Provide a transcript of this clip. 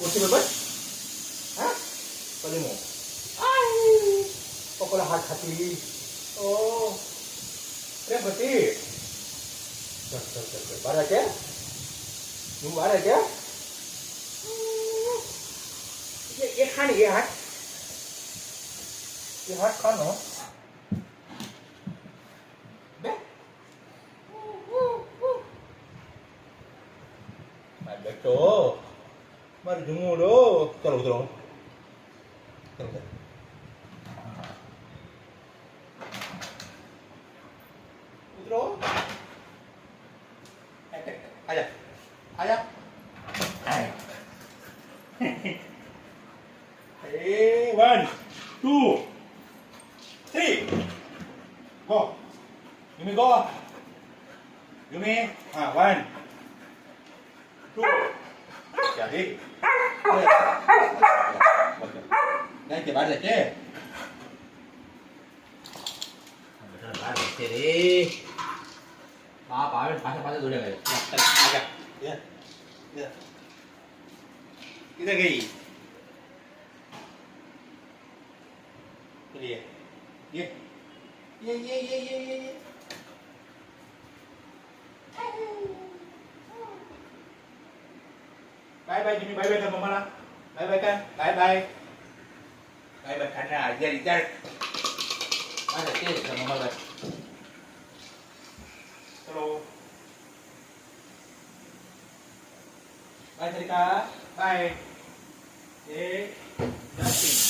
Mesti berbet? Hah? Boleh mau? Ai. Pokoknya hati. Oh. Dia betul. Cek. Bara aja. Nunggu bara aja. Ye kan ye hat. Ye hat kan no? Be. Betul. Mari jenguk dulu. Tolong. Utro. Ayah. Hey, 1, 2, 3. Go. You may go. 1, 2. Jadi. Đây chị bán được chứ? Bán được chứ đi. Bán cho tôi được rồi. Đây. Cái gì? Cái gì? Yeah. Bye Jimmy, bye kan mama lah. Bye kan. Bye karena dia dicari. Ada sih sama mama bye. Hello. Bye Sarika. Bye. Jadi.